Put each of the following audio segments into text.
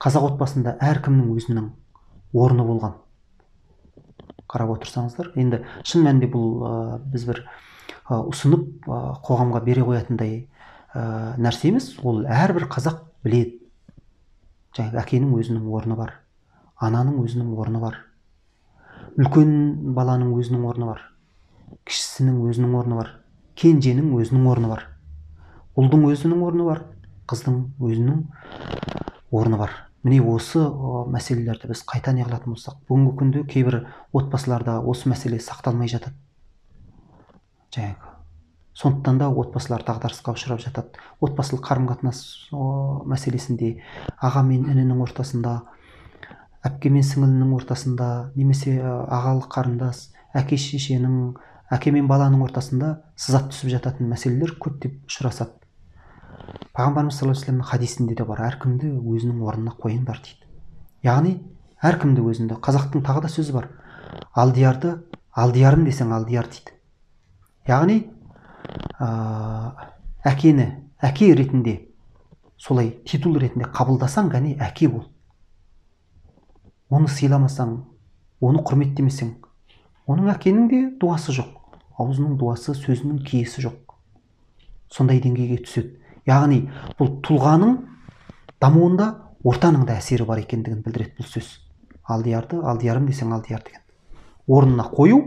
қазақ отбасында әркімнің өзінің орны болған. Қарап отырсаңыздар, енді шын мәнінде бұл біз бір ұсынып қоғамға бере қоятындай нәрсе емес. Ол әрбір қазақ біледі. Жаңағы әкенің өзінің орны бар, ананың өзінің орны бар, үлкен баланың өзінің орны бар, кішісінің өзінің орны бар, кенженің өзінің орны бар, ұлдың өзінің орны бар, қыздың өзінің орны бар. Міне осы мәселелерді біз қайта не қылатын болсақ, бүгінгі күнде кейбір отбасыларда осы мәселе сақталмай жатады. Жаңағы сондықтан да отбасылар дағдарысқа ұшырап жатады. Отбасылық қарым-қатынас мәселесінде аға мен інінің ортасында, әпке мен сіңлінің ортасында, немесе ағалық қарындас, әке шешенің, әке мен баланың ортасында сызат түсіп жататын мәселелер көптеп ұшырасады. Пайғамбарымыз саллаллаху алейхи вассаламның хадисінде де бар, әркімді өзінің орнына қойыңдар дейді. Яғни әркімді өзінде. Қазақтың тағы да сөзі бар, алдиярды алдиярым десең алдияр дейді. Яғни әкені әке ретінде, солай титул ретінде қабылдасаң, ғани әке бол. Оны сыйламасаң, оны құрметтемесең, оның әкенің де дуасы жоқ, аузының дуасы, сөзінің киесі жоқ. Сондай деңгейге түседі. Яғни бұл тұлғаның дамуында ортаның да әсері бар екендігін білдіреді бұл сөз. Алдиярды алдиярым десең алдияр деген. Орнына қою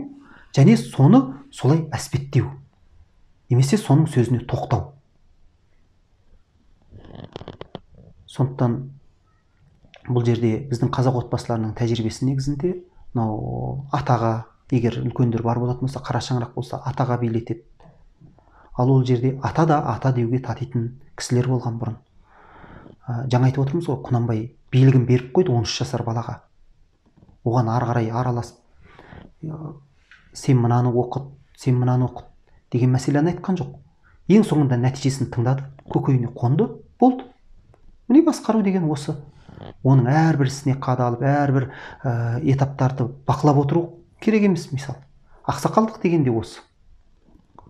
және соны солай әспеттеу. Немесе соның сөзіне тоқтау. Сондықтан бұл жерде біздің қазақ отбасыларының тәжірибесі негізінде мынау атаға, егер үлкендер бар болатын болса, қара шаңырақ болса, атаға билетеді. Ал ол жерде ата да ата деуге татитын кісілер болған бұрын. Жаңа айтып отырмыз ғой, Құнанбай билігін беріп қойды 13 жасар балаға. Оған ары қарай араласып, сен мынаны оқыт, сен мынаны оқыт деген мәселені айтқан жоқ. Ең соңында нәтижесін тыңдады, көкейіне қонды, болды. Міне басқару деген осы. Оның әрбір ісіне қадалып, әрбір этаптарды бақылап отыру керек емес. Мысалы, ақсақалдық деген де осы.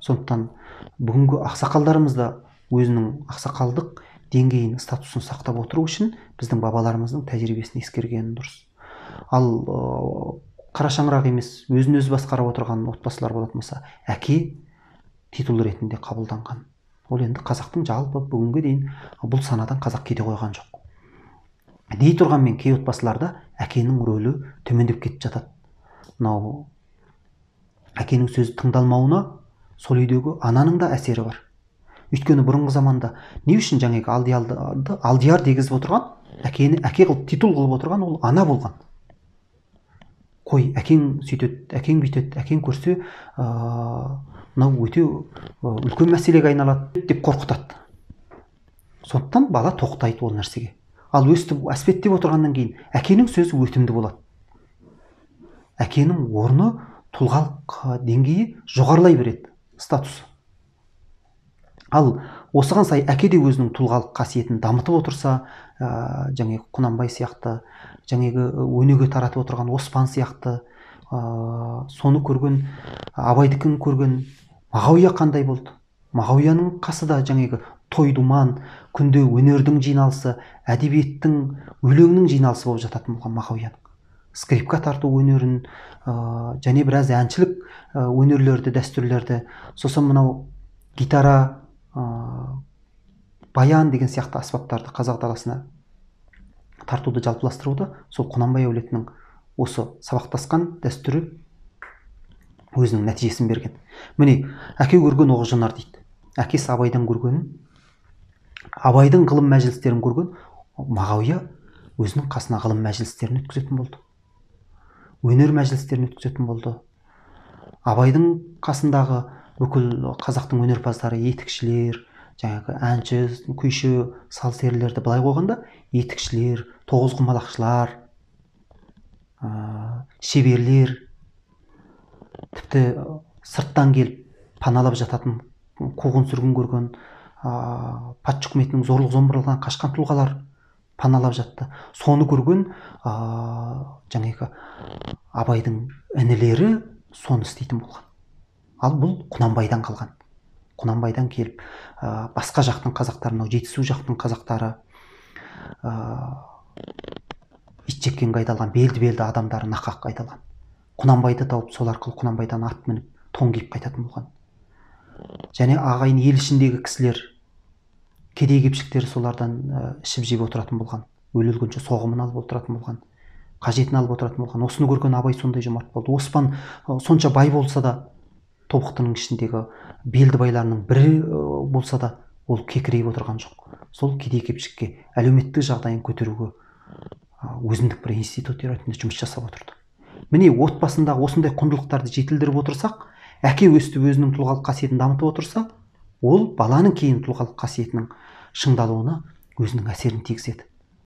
Сондықтан бүгінгі ақсақалдарымыз да өзінің ақсақалдық деңгейін, статусын сақтап отыру үшін біздің бабаларымыздың тәжірибесін ескергені дұрыс. Ал қара шаңырақ емес, өзін өзі басқарып отырған отбасылар болатын болса, әке титул ретінде қабылданған. Ол енді қазақтың жалпы бүгінгі дейін бұл санадан қазақ кете қойған жоқ. Дей тұрғанмен кей отбасыларда әкенің рөлі төмендеп кетіп жатады. Мынау әкенің сөзі тыңдалмауына сол үйдегі ананың да әсері бар. Өйткені бұрынғы заманда не үшін жаңағы алдияр дегізіп отырған, әкені әке қылып титул қылып отырған ол ана болған. Қой, әкең сөйтеді, әкең бүйтеді, әкең көрсе, мынау өте үлкен мәселеге айналады деп қорқытады. Сондықтан бала тоқтайды ол нәрсеге. Ал өстіп әспеттеп отырғаннан кейін әкенің сөзі өтімді болады. Әкенің орны, тұлғалық деңгейі жоғарылай береді, статусы. Ал осыған сай әке де өзінің тұлғалық қасиетін дамытып отырса, жаңағы Құнанбай сияқты, жаңағы өнеге таратып отырған Оспан сияқты, соны көрген, Абайдікін көрген Мағауия қандай болды? Мағауияның қасы да жаңағы той-думан, күнде өнердің жиналысы, әдебиеттің, өлеңнің жиналысы болып жататын болған Мағауияның. Скрипка тарту өнерін, және біраз әншілік өнерлерді, дәстүрлерді, сосын мынау гитара, баян деген сияқты аспаптарды қазақ даласына тартуды, жалпыластыруды сол Құнанбай әулетінің осы сабақтасқан дәстүрі өзінің нәтижесін берген. Міне, әке көрген оғы жонар дейді. Әкесі Абайдан көргенін, Абайдың ғылым мәжілістерін көрген, Мағауия өзінің қасына ғылым мәжілістерін өткізетін болды. Өнер мәжілістерін өткізетін болды. Абайдың қасындағы бүкіл қазақтың өнерпаздары, етікшілер, жаңағы әнші, күйші, сал-серілерді былай қойғанда, етікшілер, тоғызқұмалақшылар, шеберлер, тіпті сырттан келіп паналап жататын, қуғын-сүргін көрген, патша үкіметінің зорлық-зомбылығынан қашқан тұлғалар паналап жатты. Соны көрген жаңағы Абайдың інілері соны істейтін болған. Ал бұл Құнанбайдан қалған. Құнанбайдан келіп басқа жақтың қазақтары, Жетісу жақтың қазақтары, итжеккенге айдалған белді адамдары нақаққа айдалған. Құнанбайды тауып сол арқылы Құнанбайдан ат мініп тон киіп қайтатын болған. Және ағайын ел ішіндегі кісілер, кедей кепшіктер солардан ішіп жеп отыратын болған. Өле-өлгенше соғымын алып отыратын болған. Қажетін алып отыратын болған. Осыны көрген Абай сондай жомарт болды. Оспан сонша бай болса да, тобықтының ішіндегі белді байларының бірі болса да, ол кекірейіп отырған жоқ. Сол кедей кепшікке әлеуметтік жағдайын көтеруге өзіндік бір институт ретінде жұмыс жасап отырды. Міне отбасындағы осындай құндылықтарды жетілдіріп отырсақ, әке өстіп өзінің тұлғалық қасиетін дамытып отырса, ол баланың кейін тұлғалық қасиетінің шыңдалуына өзінің әсерін тигізеді.